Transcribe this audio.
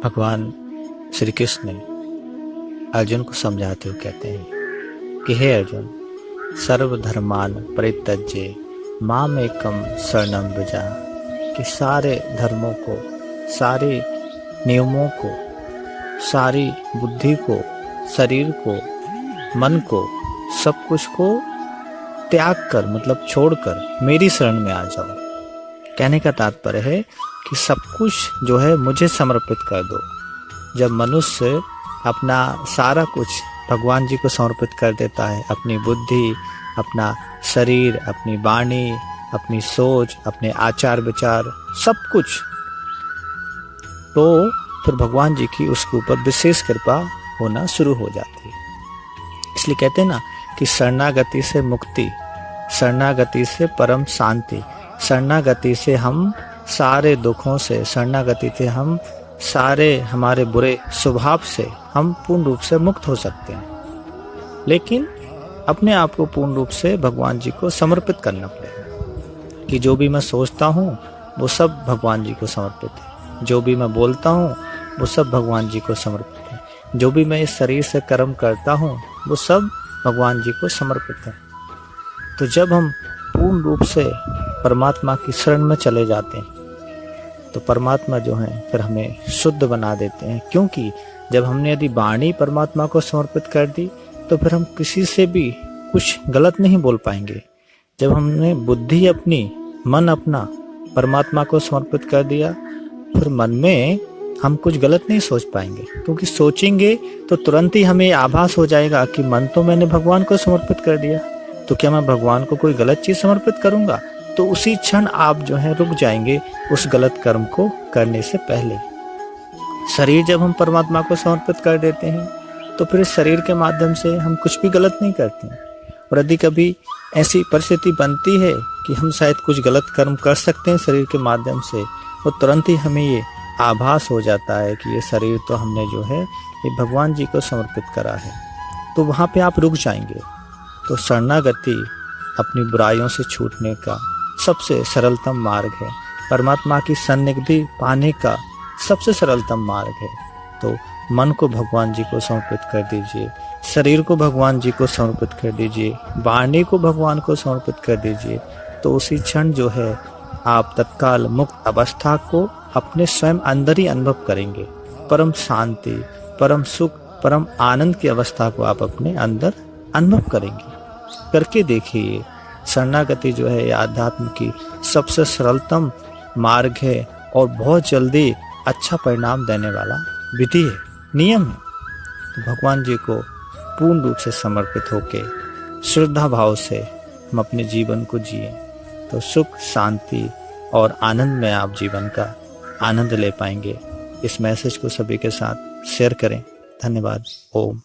भगवान श्री कृष्ण अर्जुन को समझाते हुए कहते हैं कि हे अर्जुन, सर्वधर्मान परित्यज्य माम एकम शरणम व्रज, कि सारे धर्मों को, सारे नियमों को, सारी बुद्धि को, शरीर को, मन को, सब कुछ को त्याग कर, मतलब छोड़कर मेरी शरण में आ जाओ। कहने का तात्पर्य है कि सब कुछ जो है मुझे समर्पित कर दो। जब मनुष्य अपना सारा कुछ भगवान जी को समर्पित कर देता है, अपनी बुद्धि, अपना शरीर, अपनी वाणी, अपनी सोच, अपने आचार विचार, सब कुछ, तो फिर भगवान जी की उसके ऊपर विशेष कृपा होना शुरू हो जाती है। इसलिए कहते हैं ना कि शरणागति से मुक्ति, शरणागति से परम शांति, शरणागति से हम सारे दुखों से, शरणागति से हम सारे हमारे बुरे स्वभाव से हम पूर्ण रूप से मुक्त हो सकते हैं। लेकिन अपने आप को पूर्ण रूप से भगवान जी को समर्पित करना पड़ेगा कि जो भी मैं सोचता हूँ वो सब भगवान जी को समर्पित है, जो भी मैं बोलता हूँ वो सब भगवान जी को समर्पित है, जो भी मैं इस शरीर से कर्म करता हूँ वो सब भगवान जी को समर्पित है। तो जब हम पूर्ण रूप से परमात्मा की शरण में चले जाते हैं तो परमात्मा जो है फिर हमें शुद्ध बना देते हैं, क्योंकि जब हमने यदि वाणी परमात्मा को समर्पित कर दी तो फिर हम किसी से भी कुछ गलत नहीं बोल पाएंगे। जब हमने बुद्धि अपनी, मन अपना परमात्मा को समर्पित कर दिया, फिर मन में हम कुछ गलत नहीं सोच पाएंगे, क्योंकि सोचेंगे तो तुरंत ही हमें आभास हो जाएगा कि मन तो मैंने भगवान को समर्पित कर दिया, तो क्या मैं भगवान को कोई गलत चीज समर्पित करूंगा? तो उसी क्षण आप जो है रुक जाएंगे उस गलत कर्म को करने से पहले। शरीर जब हम परमात्मा को समर्पित कर देते हैं तो फिर इस शरीर के माध्यम से हम कुछ भी गलत नहीं करते हैं। और यदि कभी ऐसी परिस्थिति बनती है कि हम शायद कुछ गलत कर्म कर सकते हैं शरीर के माध्यम से, तो तुरंत ही हमें ये आभास हो जाता है कि ये शरीर तो हमने जो है ये भगवान जी को समर्पित करा है, तो वहाँ पे आप रुक जाएंगे। तो शरणागति अपनी बुराइयों से छूटने का सबसे सरलतम मार्ग है, परमात्मा की सन्निधि पाने का सबसे सरलतम मार्ग है। तो मन को भगवान जी को समर्पित कर दीजिए, शरीर को भगवान जी को समर्पित कर दीजिए, वाणी को भगवान को समर्पित कर दीजिए, तो उसी क्षण जो है आप तत्काल मुक्त अवस्था को अपने स्वयं अंदर ही अनुभव करेंगे। परम शांति, परम सुख, परम आनंद की अवस्था को आप अपने अंदर अनुभव करेंगे। करके देखिए, शरणागति जो है आध्यात्म की सबसे सरलतम मार्ग है और बहुत जल्दी अच्छा परिणाम देने वाला विधि है, नियम है। तो भगवान जी को पूर्ण रूप से समर्पित होके श्रद्धा भाव से हम अपने जीवन को जिए तो सुख, शांति और आनंद में आप जीवन का आनंद ले पाएंगे। इस मैसेज को सभी के साथ शेयर करें। धन्यवाद। ओम।